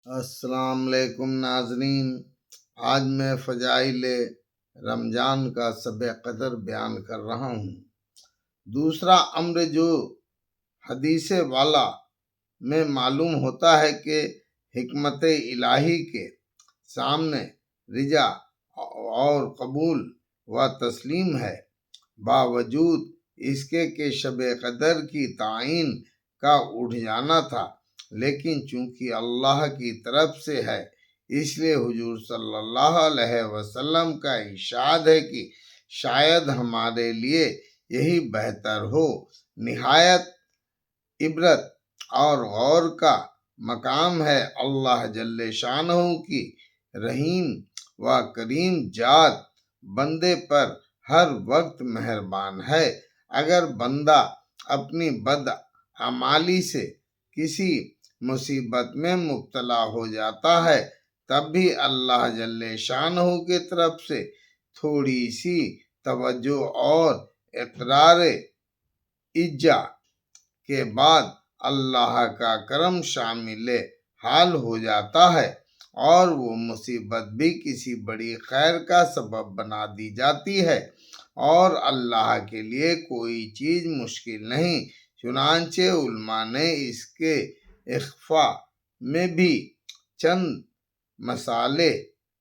السلام علیکم ناظرین، آج میں فضائل رمضان کا شب قدر بیان کر رہا ہوں۔ دوسرا امر جو حدیث والا میں معلوم ہوتا ہے کہ حکمت الہی کے سامنے رجا اور قبول و تسلیم ہے، باوجود اس کے کہ شب قدر کی تعین کا اٹھ جانا تھا، لیکن چونکہ اللہ کی طرف سے ہے، اس لیے حضور صلی اللہ علیہ وسلم کا ارشاد ہے کہ شاید ہمارے لیے یہی بہتر ہو۔ نہایت عبرت اور غور کا مقام ہے۔ اللہ جل شانہ کی رحیم و کریم ذات بندے پر ہر وقت مہربان ہے۔ اگر بندہ اپنی بدعمالی سے کسی مصیبت میں مبتلا ہو جاتا ہے، تب بھی اللہ جل شانہ کی طرف سے تھوڑی سی توجہ اور اقرار اجزا کے بعد اللہ کا کرم شامل حال ہو جاتا ہے، اور وہ مصیبت بھی کسی بڑی خیر کا سبب بنا دی جاتی ہے، اور اللہ کے لیے کوئی چیز مشکل نہیں۔ چنانچہ علماء نے اس کے اخفاء میں بھی چند مسائل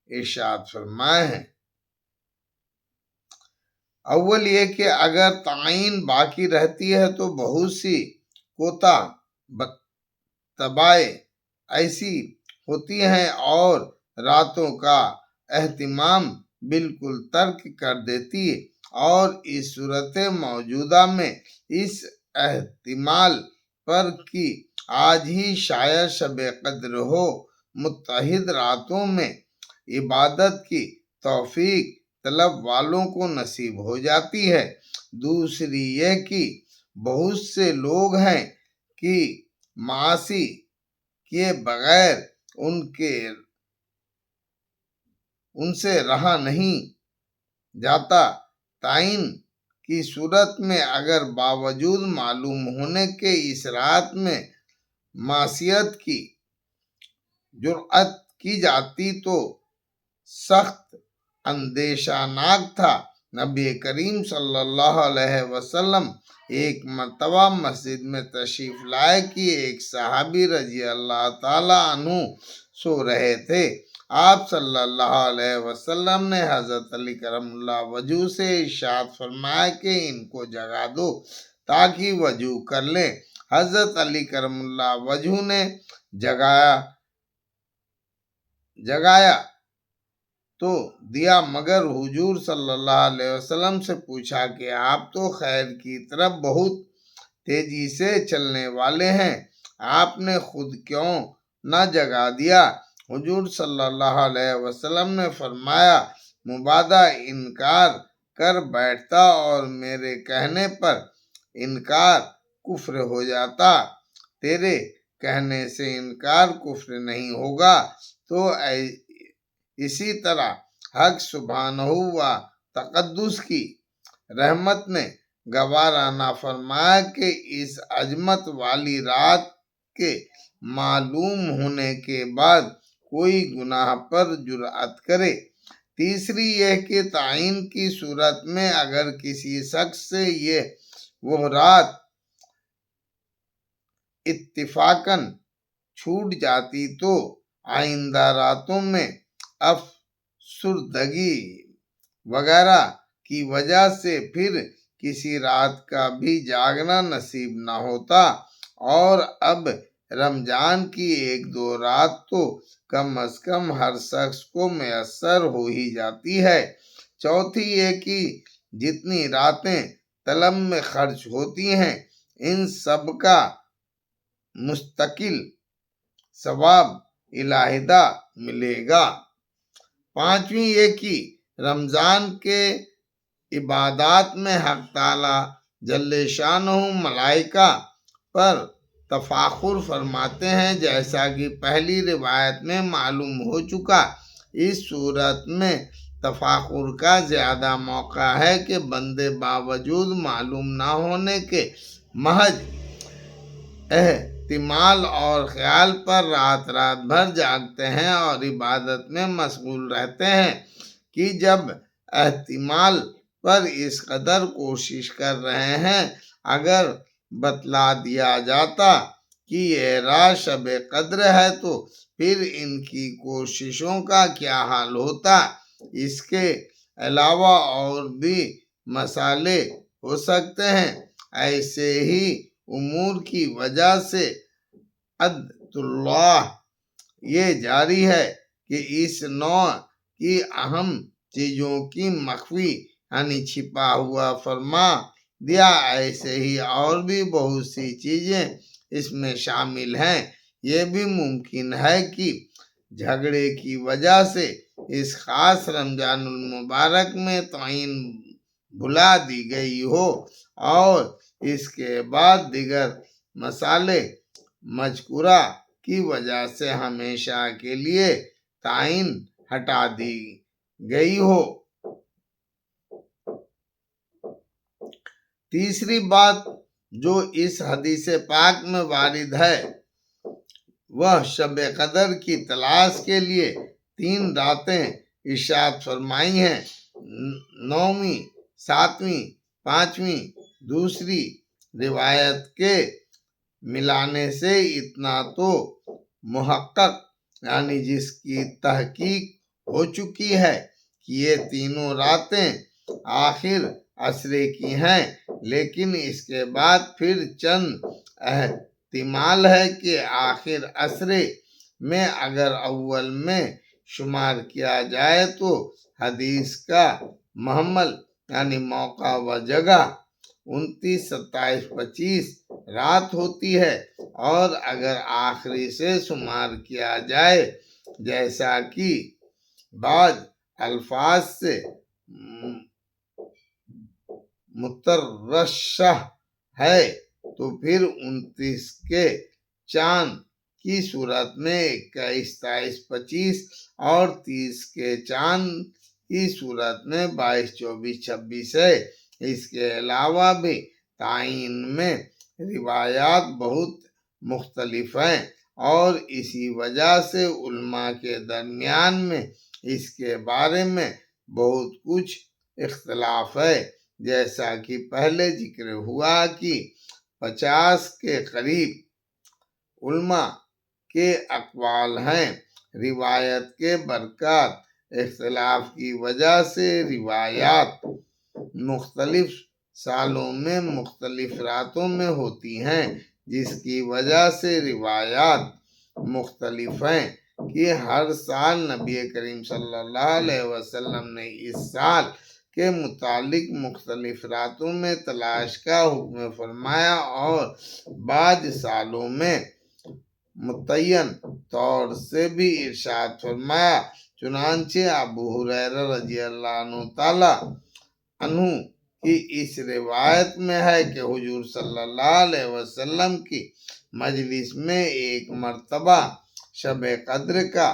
ارشاد فرمائے ہیں۔ اول یہ کہ اگر تعین باقی رہتی ہے تو بہت سی کوتاہ طبعیں ایسی ہوتی ہیں اور راتوں کا اہتمام بالکل ترک کر دیتی، اور اس صورت موجودہ میں اس احتمال پر کہ آج ہی شاید شب قدر ہو، متحد راتوں میں عبادت کی توفیق طلب والوں کو نصیب ہو جاتی ہے۔ دوسری یہ کہ بہت سے لوگ ہیں کہ معاصی کیے بغیر ان سے رہا نہیں جاتا۔ تعین کی صورت میں اگر باوجود معلوم ہونے کے اس رات میں معصیت کی جرأت کی جاتی تو سخت اندیشہ ناک تھا۔ نبی کریم صلی اللہ علیہ وسلم ایک مرتبہ مسجد میں تشریف لائے کہ ایک صحابی رضی اللہ تعالیٰ عنہ سو رہے تھے۔ آپ صلی اللہ علیہ وسلم نے حضرت علی کرم اللہ وجہہ سے ارشاد فرمایا کہ ان کو جگا دو تاکہ وضو کر لیں۔ حضرت علی کرم اللہ وجہہ نے جگایا تو دیا، مگر حضور صلی اللہ علیہ وسلم سے پوچھا کہ آپ تو خیر کی طرف بہت تیزی سے چلنے والے ہیں، آپ نے خود کیوں نہ جگا دیا؟ حضور صلی اللہ علیہ وسلم نے فرمایا، مبادا انکار کر بیٹھتا اور میرے کہنے پر انکار کفر ہو جاتا، تیرے کہنے سے انکار کفر نہیں ہوگا۔ تو اسی طرح حق سبحانہ و تقدس کی رحمت نے گوارا نہ فرمایا کہ اس عظمت والی رات کے معلوم ہونے کے بعد کوئی گناہ پر جرأت کرے۔ تیسری یہ کہ تعین کی صورت میں اگر کسی شخص سے وہ رات اتفاقاً چھوٹ جاتی تو آئندہ راتوں میں افسردگی وغیرہ کی وجہ سے پھر کسی رات کا بھی جاگنا نصیب نہ ہوتا، اور اب رمضان کی ایک دو رات تو کم از کم ہر شخص کو میسر ہو ہی جاتی ہے۔ چوتھی یہ کہ جتنی راتیں طلب میں خرچ ہوتی ہیں، ان سب کا مستقل ثواب علیحدہ ملے گا۔ پانچویں یہ کہ رمضان کے عبادات میں حق تعالیٰ جل شانہ ملائکہ پر تفاخر فرماتے ہیں، جیسا کہ پہلی روایت میں معلوم ہو چکا۔ اس صورت میں تفاخر کا زیادہ موقع ہے کہ بندے باوجود معلوم نہ ہونے کے محض احتمال اور خیال پر رات رات بھر جاگتے ہیں اور عبادت میں مشغول رہتے ہیں کہ جب احتمال پر اس قدر کوشش کر رہے ہیں، اگر بتلا دیا جاتا کہ یہ رات شب قدر ہے تو پھر ان کی کوششوں کا کیا حال ہوتا۔ اس کے علاوہ اور بھی مسائل ہو سکتے ہیں۔ ایسے ہی امور کی وجہ سے عدت اللہ یہ جاری ہے کہ اس نوع کی اہم چیزوں کی مخفی یعنی چھپا ہوا فرما دیا۔ ایسے ہی اور بھی بہت سی چیزیں اس میں شامل ہیں۔ یہ بھی ممکن ہے کہ جھگڑے کی وجہ سے اس خاص رمضان المبارک میں تعین بھلا دی گئی ہو اور اس کے بعد دیگر مسائل مذکورہ کی وجہ سے ہمیشہ کے لیے تعین ہٹا دی گئی ہو۔ تیسری بات جو اس حدیث پاک میں وارد ہے وہ شب قدر کی تلاش کے لیے 3 راتیں ارشاد فرمائی ہیں، 9ویں، 7ویں، 5ویں۔ دوسری روایت کے ملانے سے اتنا تو محقق یعنی جس کی تحقیق ہو چکی ہے کہ یہ تینوں راتیں آخر عشرے کی ہیں، لیکن اس کے بعد پھر چند احتمال ہے کہ آخر عشرے میں اگر اول میں شمار کیا جائے تو حدیث کا محمل یعنی موقع و جگہ 29، 27، 25 رات ہوتی ہے، اور اگر آخری سے شمار کیا جائے جیسا کہ بعض الفاظ سے مترشح ہے تو پھر 29 کے چاند کی صورت میں 21، 23، 25 اور 30 کے چاند کی صورت میں 22، 24، 26 ہے۔ اس کے علاوہ بھی تعین میں روایات بہت مختلف ہیں اور اسی وجہ سے علماء کے درمیان میں اس کے بارے میں بہت کچھ اختلاف ہے۔ جیسا کہ پہلے ذکر ہوا کہ 50 کے قریب علماء کے اقوال ہیں۔ روایت کے برکات اختلاف کی وجہ سے روایات مختلف سالوں میں مختلف راتوں میں ہوتی ہیں، جس کی وجہ سے روایات مختلف ہیں کہ ہر سال نبی کریم صلی اللہ علیہ وسلم نے اس سال کے متعلق مختلف راتوں میں تلاش کا حکم فرمایا اور بعض سالوں میں متعین طور سے بھی ارشاد فرمایا۔ چنانچہ ابو ہریرہ رضی اللہ تعالی عنہ کی اس روایت میں ہے کہ حضور صلی اللہ علیہ وسلم کی مجلس میں ایک مرتبہ شب قدر کا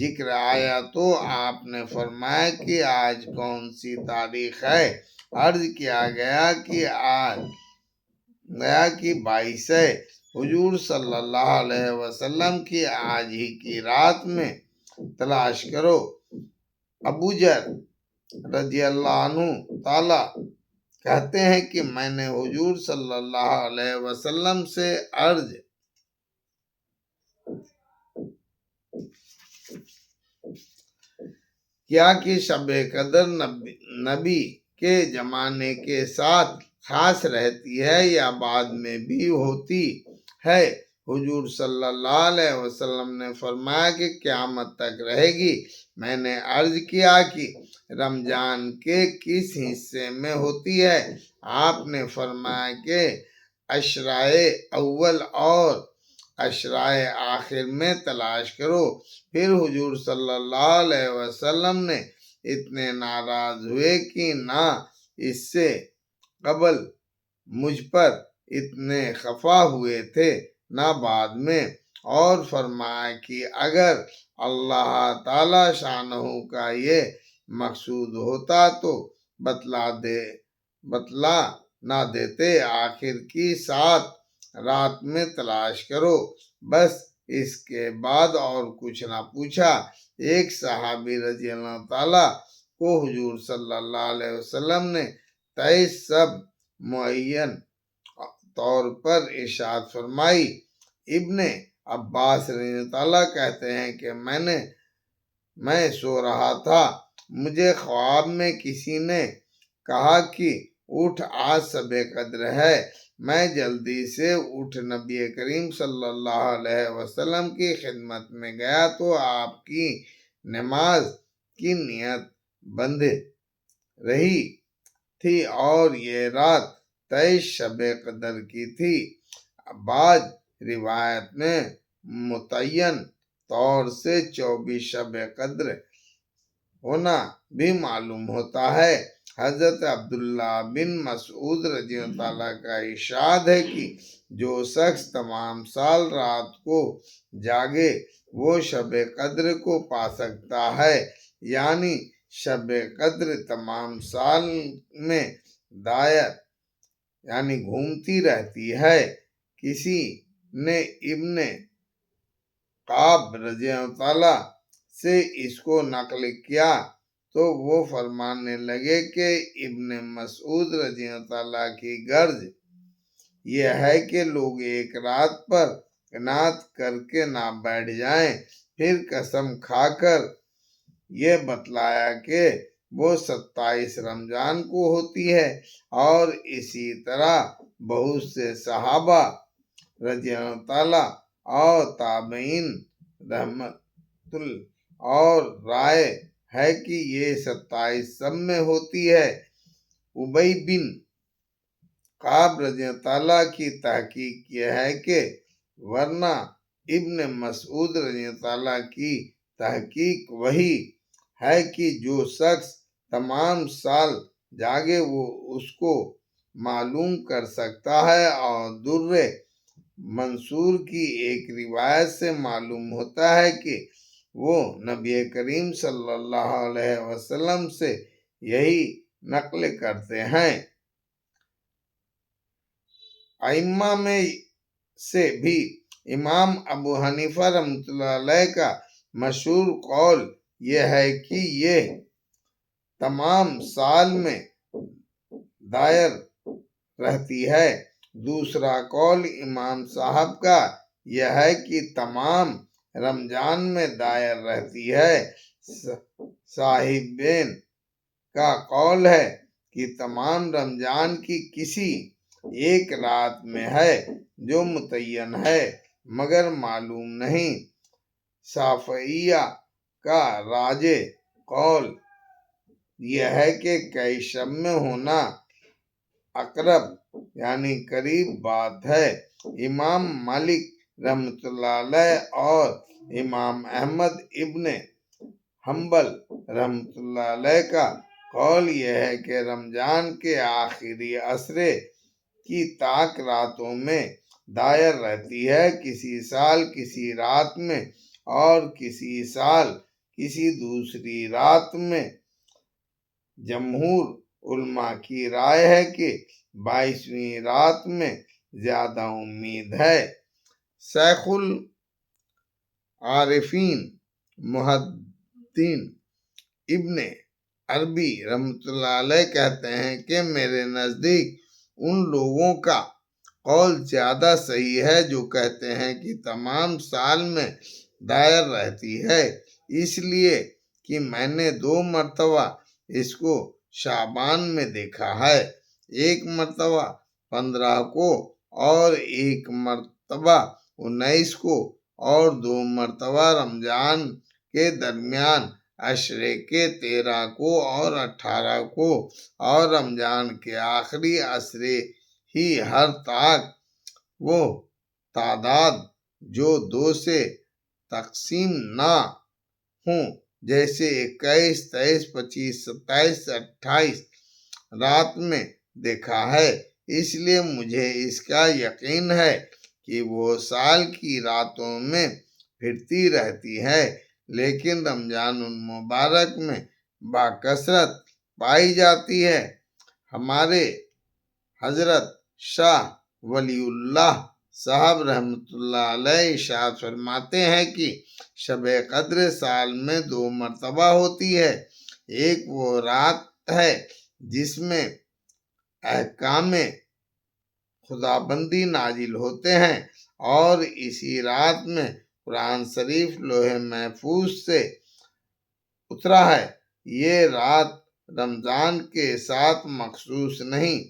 ذکر آیا تو آپ نے فرمایا کہ آج کون سی تاریخ ہے؟ عرض کیا گیا کہ 22 ہے۔ حضور صلی اللہ علیہ وسلم کی آج ہی کی رات میں تلاش کرو۔ ابو ذر رضی اللہ عنہ تعالی کہتے ہیں کہ میں نے حضور صلی اللہ علیہ وسلم سے عرض کیا کہ شب قدر نبی کے زمانے کے ساتھ خاص رہتی ہے یا بعد میں بھی ہوتی ہے؟ حضور صلی اللہ علیہ وسلم نے فرمایا کہ قیامت تک رہے گی۔ میں نے عرض کیا کہ رمضان کے کس حصے میں ہوتی ہے؟ آپ نے فرمایا کہ عشرۂ اول اور عشرۂ آخر میں تلاش کرو۔ پھر حضور صلی اللہ علیہ وسلم نے اتنے ناراض ہوئے کہ نہ اس سے قبل مجھ پر اتنے خفا ہوئے تھے نہ بعد میں، اور فرمایا کہ اگر اللہ تعالی شانہ کا یہ مقصود ہوتا تو بتلا نہ دیتے۔ آخر کی 7 رات میں تلاش کرو، بس اس کے بعد اور کچھ نہ پوچھا۔ ایک صحابی رضی اللہ تعالیٰ کو حضور صلی اللہ علیہ وسلم نے 23 سب معین طور پر ارشاد فرمائی۔ ابن عباس رضی اللہ تعالیٰ کہتے ہیں کہ میں سو رہا تھا، مجھے خواب میں کسی نے کہا کہ اٹھ، آج شب قدر ہے۔ میں جلدی سے اٹھ نبی کریم صلی اللہ علیہ وسلم کی خدمت میں گیا تو آپ کی نماز کی نیت بندھے رہی تھی اور یہ رات 23 شب قدر کی تھی۔ بعض روایت میں متعین طور سے 24 شب قدر ہونا بھی معلوم ہوتا ہے۔ حضرت عبداللہ بن مسعود رضی اللہ عنہ کا ارشاد ہے کہ جو شخص تمام سال رات کو جاگے وہ شب قدر کو پا سکتا ہے، یعنی شب قدر تمام سال میں دائر یعنی گھومتی رہتی ہے۔ کسی نے ابن کعب رضی اللہ عنہ سے اس کو نقل کیا تو وہ فرمانے لگے کہ ابن مسعود رضی اللہ عنہ کی غرض یہ ہے کہ لوگ ایک رات پر قناعت کر کے نہ بیٹھ جائیں۔ پھر قسم کھا کر یہ بتلایا کہ وہ 27 رمضان کو ہوتی ہے، اور اسی طرح بہت سے صحابہ رضی اللہ عنہ اور تابعین رحمت اور رائے ہے کہ یہ 27 سب میں ہوتی ہے۔ ابی بن کعب رضی اللہ عنہ کی تحقیق یہ ہے کہ ورنہ ابن مسعود رضی اللہ عنہ کی تحقیق وہی ہے کہ جو شخص تمام سال جاگے وہ اس کو معلوم کر سکتا ہے، اور در منصور کی ایک روایت سے معلوم ہوتا ہے کہ وہ نبی کریم صلی اللہ علیہ وسلم سے یہی نقل کرتے ہیں۔ ائمہ میں سے بھی امام ابو حنیفہ رحمۃ اللہ علیہ کا مشہور قول یہ ہے کہ یہ تمام سال میں دائر رہتی ہے۔ دوسرا قول امام صاحب کا یہ ہے کہ تمام رمضان میں دائر رہتی ہے۔ صاحبین کا قول ہے کہ تمام رمضان کی کسی ایک رات میں ہے جو متعین ہے مگر معلوم نہیں۔ شافعیہ کا راجح قول یہ ہے کہ کئی شب میں ہونا اقرب یعنی قریب بات ہے۔ امام مالک رحمۃ اللہ علیہ اور امام احمد ابن حنبل رحمۃ اللہ علیہ کا قول یہ ہے کہ رمضان کے آخری عشرے کی طاق راتوں میں دائر رہتی ہے، کسی سال کسی رات میں اور کسی سال کسی دوسری رات میں۔ جمہور علماء کی رائے ہے کہ 22ویں رات میں زیادہ امید ہے۔ شیخ العارفین محدث ابن عربی رحمۃ اللہ علیہ کہتے ہیں کہ میرے نزدیک ان لوگوں کا قول زیادہ صحیح ہے جو کہتے ہیں کہ تمام سال میں دائر رہتی ہے، اس لیے کہ میں نے 2 مرتبہ اس کو شعبان میں دیکھا ہے، ایک مرتبہ 15 کو اور ایک مرتبہ 19 کو، اور 2 مرتبہ رمضان کے درمیان عشرے کے 13 کو اور 18 کو، اور رمضان کے آخری عشرے ہی ہر طاق وہ تعداد جو 2 سے تقسیم نہ ہوں، جیسے 21، 23، 25، 27، 28 رات میں دیکھا ہے۔ اس لیے مجھے اس کا یقین ہے کہ وہ سال کی راتوں میں پھرتی رہتی ہے، لیکن رمضان المبارک میں بکثرت پائی جاتی ہے۔ ہمارے حضرت شاہ ولی اللہ صاحب رحمۃ اللہ علیہ ارشاد فرماتے ہیں کہ شب قدر سال میں 2 مرتبہ ہوتی ہے۔ ایک وہ رات ہے جس میں احکام خدابندی نازل ہوتے ہیں اور اسی رات میں قرآن شریف لوح محفوظ سے اترا ہے۔ یہ رات رمضان کے ساتھ مخصوص نہیں،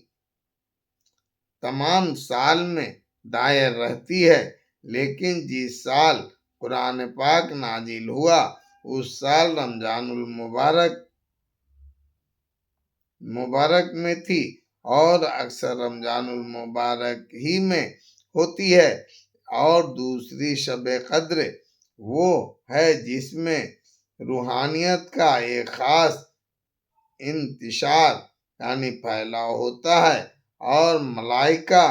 تمام سال میں دائر رہتی ہے، لیکن جس سال قرآن پاک نازل ہوا اس سال رمضان المبارک میں تھی اور اکثر رمضان المبارک ہی میں ہوتی ہے۔ اور دوسری شب قدر وہ ہے جس میں روحانیت کا ایک خاص انتشار یعنی پھیلاؤ ہوتا ہے اور ملائکہ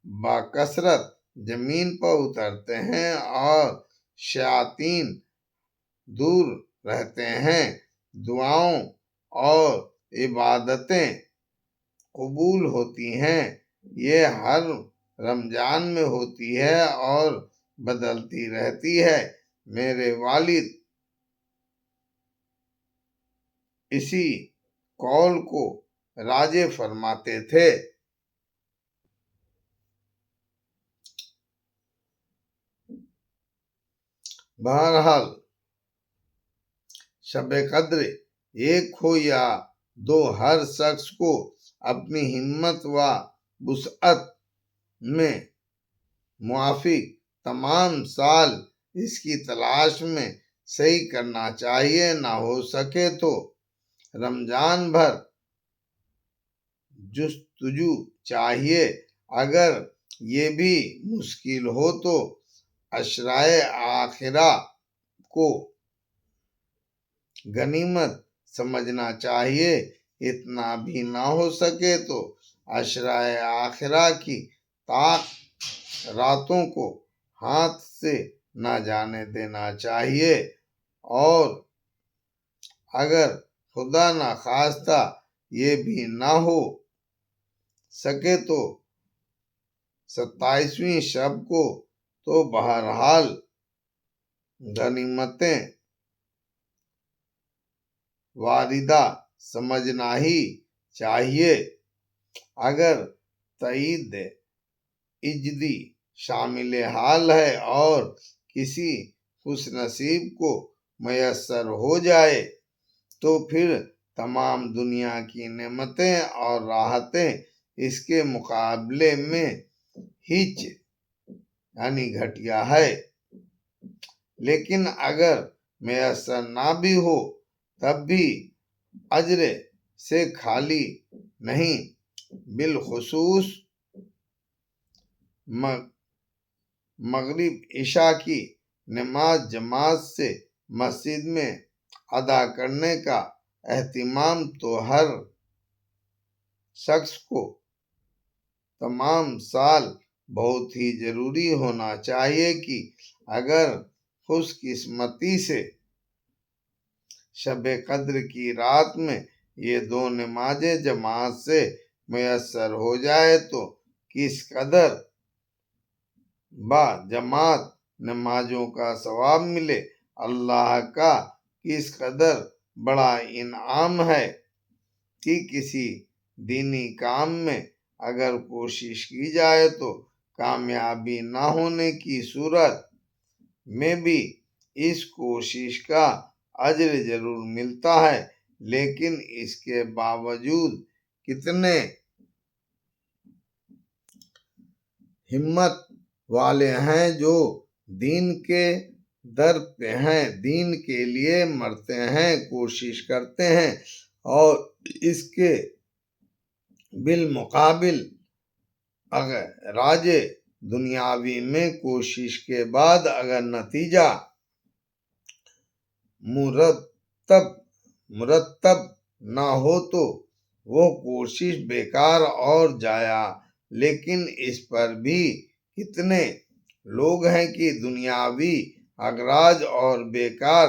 بکثرت زمین پر اترتے ہیں اور شیاطین دور رہتے ہیں، دعاؤں اور عبادتیں قبول ہوتی ہیں۔ یہ ہر رمضان میں ہوتی ہے اور بدلتی رہتی ہے۔ میرے والد اسی قول کو راجح فرماتے تھے۔ بہرحال شب قدر ایک ہو یا 2، ہر شخص کو اپنی ہمت و وسعت میں موافق تمام سال اس کی تلاش میں سعی کرنا چاہیے، نہ ہو سکے تو رمضان بھر جستجو چاہیے، اگر یہ بھی مشکل ہو تو عشرۂ آخرہ کو غنیمت سمجھنا چاہیے، اتنا بھی نہ ہو سکے تو عشرۂ آخرہ کی طاق راتوں کو ہاتھ سے نہ جانے دینا چاہیے، اور اگر خدا نخواستہ یہ بھی نہ ہو سکے تو 27ویں شب کو تو بہرحال غنیمتیں واردہ سمجھنا ہی چاہیے۔ اگر تعید اجدی شامل حال ہے اور کسی خوش نصیب کو میسر ہو جائے تو پھر تمام دنیا کی نعمتیں اور راحتیں اس کے مقابلے میں ہیچ یعنی گھٹیا ہے، لیکن اگر میسر نہ بھی ہو تب بھی اجر سے خالی نہیں۔ بالخصوص مغرب عشاء کی نماز جماعت سے مسجد میں ادا کرنے کا اہتمام تو ہر شخص کو تمام سال بہت ہی ضروری ہونا چاہیے کہ اگر خوش قسمتی سے شب قدر کی رات میں یہ 2 نمازیں جماعت سے میسر ہو جائے تو کس قدر با جماعت نمازوں کا ثواب ملے، اللہ کا کس قدر بڑا انعام ہے کہ کسی دینی کام میں اگر کوشش کی جائے تو کامیابی نہ ہونے کی صورت میں بھی اس کوشش کا اجر ضرور ملتا ہے، لیکن اس کے باوجود کتنے ہمت والے ہیں جو دین کے در پہ ہیں، دین کے لیے مرتے ہیں، کوشش کرتے ہیں، اور اس کے بالمقابل اغراض دنیاوی میں کوشش کے بعد اگر نتیجہ مرتب نہ ہو تو وہ کوشش بیکار اور ضائع۔ لیکن اس پر بھی کتنے لوگ ہیں کہ دنیاوی اغراض اور بیکار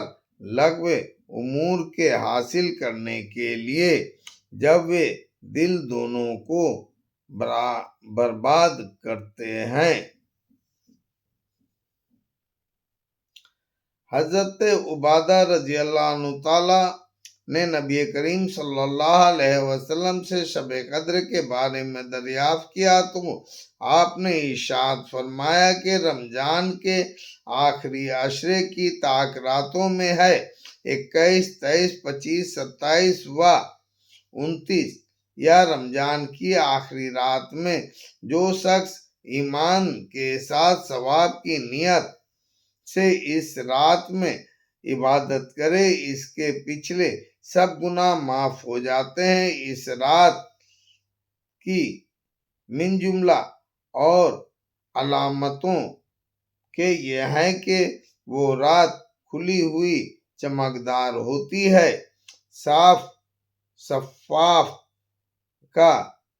لغو امور کے حاصل کرنے کے لیے جب وہ دل دونوں کو برباد کرتے ہیں حضرت عبادہ رضی اللہ عنہ تعالی نے نبی کریم صلی اللہ علیہ وسلم سے شب قدر کے بارے میں دریافت کیا تو آپ نے ارشاد فرمایا کہ رمضان کے آخری عشرے کی طاق راتوں میں ہے 21، 23، 25، 27 و 29، یا رمضان کی آخری رات میں جو شخص ایمان کے ساتھ ثواب کی نیت سے اس رات میں عبادت کرے اس کے پچھلے سب گناہ معاف ہو جاتے ہیں۔ اس رات کی من جملہ اور علامتوں کے یہ ہیں کہ وہ رات کھلی ہوئی چمکدار ہوتی ہے، صاف شفاف کا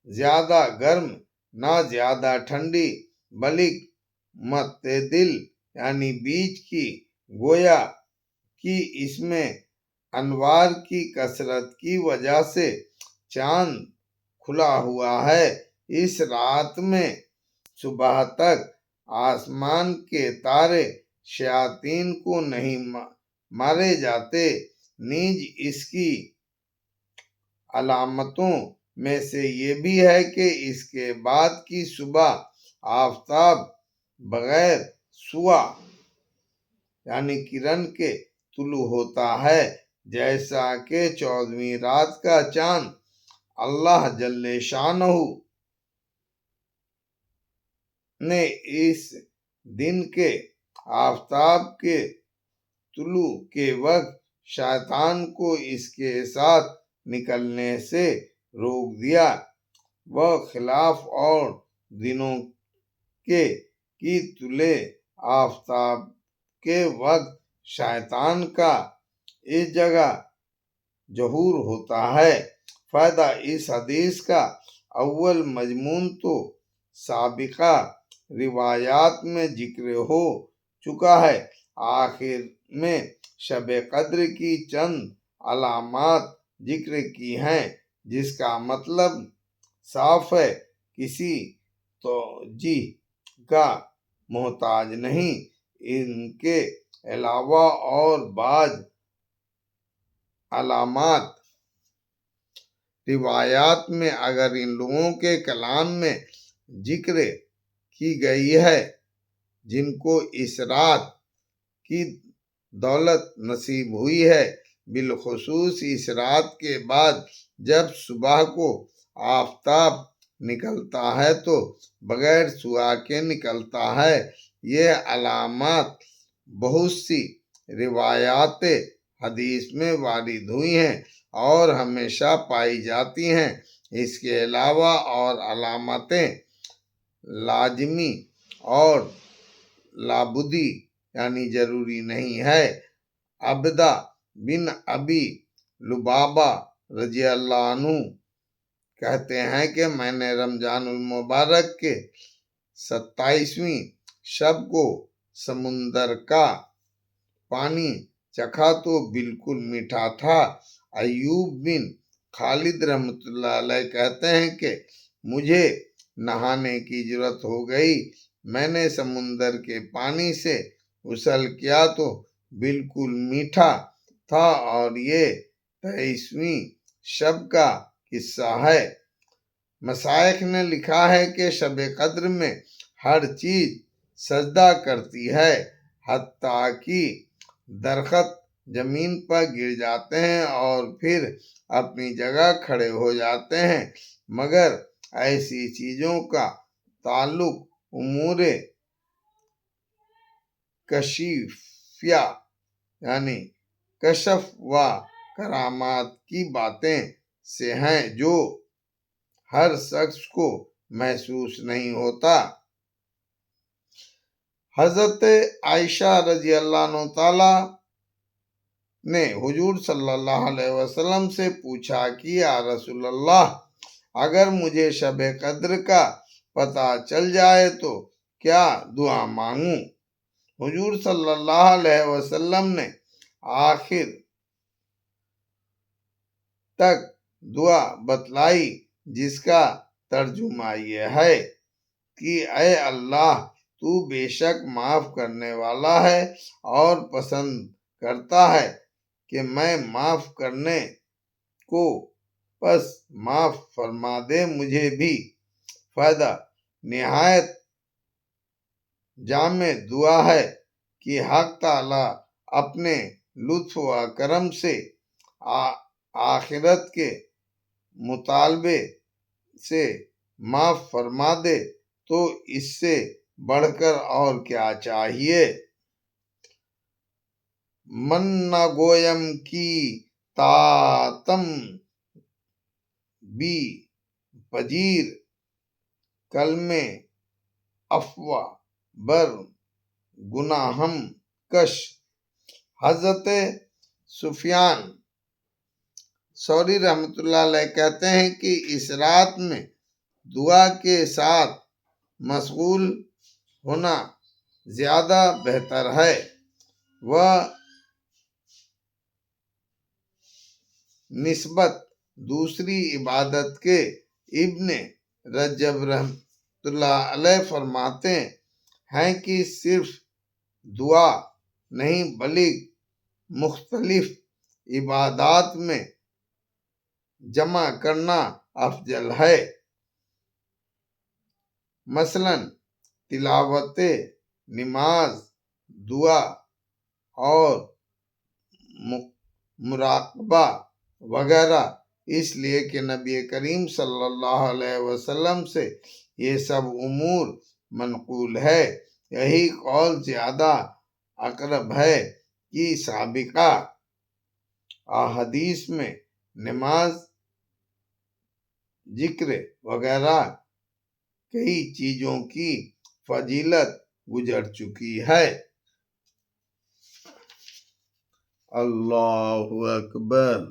زیادہ گرم نہ زیادہ ٹھنڈی بلکہ معتدل یعنی بیچ کی، گویا کہ اس میں انوار کی کثرت کی وجہ سے چاند کھلا ہوا ہے۔ اس رات میں صبح تک آسمان کے تارے شیاطین کو نہیں مارے جاتے، نیز اس کی علامتوں میں سے یہ بھی ہے کہ اس کے بعد کی صبح آفتاب بغیر سوا یعنی کرن کے طلوع ہوتا ہے، جیسا کہ 14ویں رات کا چاند اللہ جل شانہ نے اس دن کے آفتاب کے طلوع کے وقت شیطان کو اس کے ساتھ نکلنے سے روک دیا، وہ خلاف اور دنوں کے کی طلوع آفتاب کے وقت شیطان کا اس جگہ ظہور ہوتا ہے۔ فائدہ اس حدیث کا اول مضمون تو سابقہ روایات میں ذکر ہو چکا ہے، آخر میں شب قدر کی چند علامات ذکر کی ہیں، جس کا مطلب صاف ہے، کسی توجیہ کا محتاج نہیں۔ ان کے علاوہ اور بعض علامات روایات میں اگر ان لوگوں کے کلام میں ذکر کی گئی ہے جن کو اس رات کی دولت نصیب ہوئی ہے، بالخصوص اس رات کے بعد جب صبح کو آفتاب نکلتا ہے تو بغیر سوا کے نکلتا ہے۔ یہ علامات بہت سی روایات حدیث میں وارد ہوئی ہیں اور ہمیشہ پائی جاتی ہیں۔ اس کے علاوہ اور علامتیں لازمی اور لابدی یعنی ضروری نہیں ہے۔ عبدہ بن ابی لبابہ رضی اللہ عنہ کہتے ہیں کہ میں نے رمضان المبارک کے 27ویں شب کو سمندر کا پانی چکھا تو بالکل میٹھا تھا۔ ایوب بن خالد رحمۃ اللہ علیہ کہتے ہیں کہ مجھے نہانے کی ضرورت ہو گئی، میں نے سمندر کے پانی سے غسل کیا تو بالکل میٹھا تھا، اور یہ 23ویں شب کا قصہ ہے۔ مشائخ نے لکھا ہے کہ شب قدر میں ہر چیز سجدہ کرتی ہے، حتیٰ کہ درخت زمین پر گر جاتے ہیں اور پھر اپنی جگہ کھڑے ہو جاتے ہیں، مگر ایسی چیزوں کا تعلق امور کشفیہ یعنی کشف و کرامات کی باتیں سے ہیں جو ہر شخص کو محسوس نہیں ہوتا۔ حضرت عائشہ رضی اللہ عنہ تعالی نے حضور صلی اللہ علیہ وسلم سے پوچھا کہ یا رسول اللہ، اگر مجھے شب قدر کا پتہ چل جائے تو کیا دعا مانگوں؟ حضور صلی اللہ علیہ وسلم نے آخر تک دعا بتلائی، جس کا ترجمہ یہ ہے کہ اے اللہ، تو بے شک معاف کرنے والا ہے اور پسند کرتا ہے کہ میں معاف کرنے کو، پس معاف فرما دے مجھے بھی۔ فائدہ: نہایت جامع دعا ہے کہ حق تعالی اپنے لطف و کرم سے آخرت کے مطالبے سے معاف فرما دے تو اس سے بڑھ کر اور کیا چاہیے۔ من نہ گویم کی تاتم بی پذیر کلمے افوا بر گناہم کش۔ حضرت سفیان ثوری رحمۃ اللہ علیہ کہتے ہیں کہ اس رات میں دعا کے ساتھ مشغول ہونا زیادہ بہتر ہے۔ وہ نسبت دوسری عبادت کے۔ ابن رجب رحمۃ اللہ علیہ فرماتے ہیں کہ صرف دعا نہیں بلکہ مختلف عبادات میں جمع کرنا افضل ہے۔ مثلاً تلاوت، نماز، دعا اور مراقبہ وغیرہ، اس لیے کہ نبی کریم صلی اللہ علیہ وسلم سے یہ سب امور منقول ہے۔ یہی قول زیادہ اقرب ہے کہ سابقہ احادیث میں نماز، ذکر وغیرہ کئی چیزوں کی فضیلت گزر چکی ہے۔ اللہ اکبر۔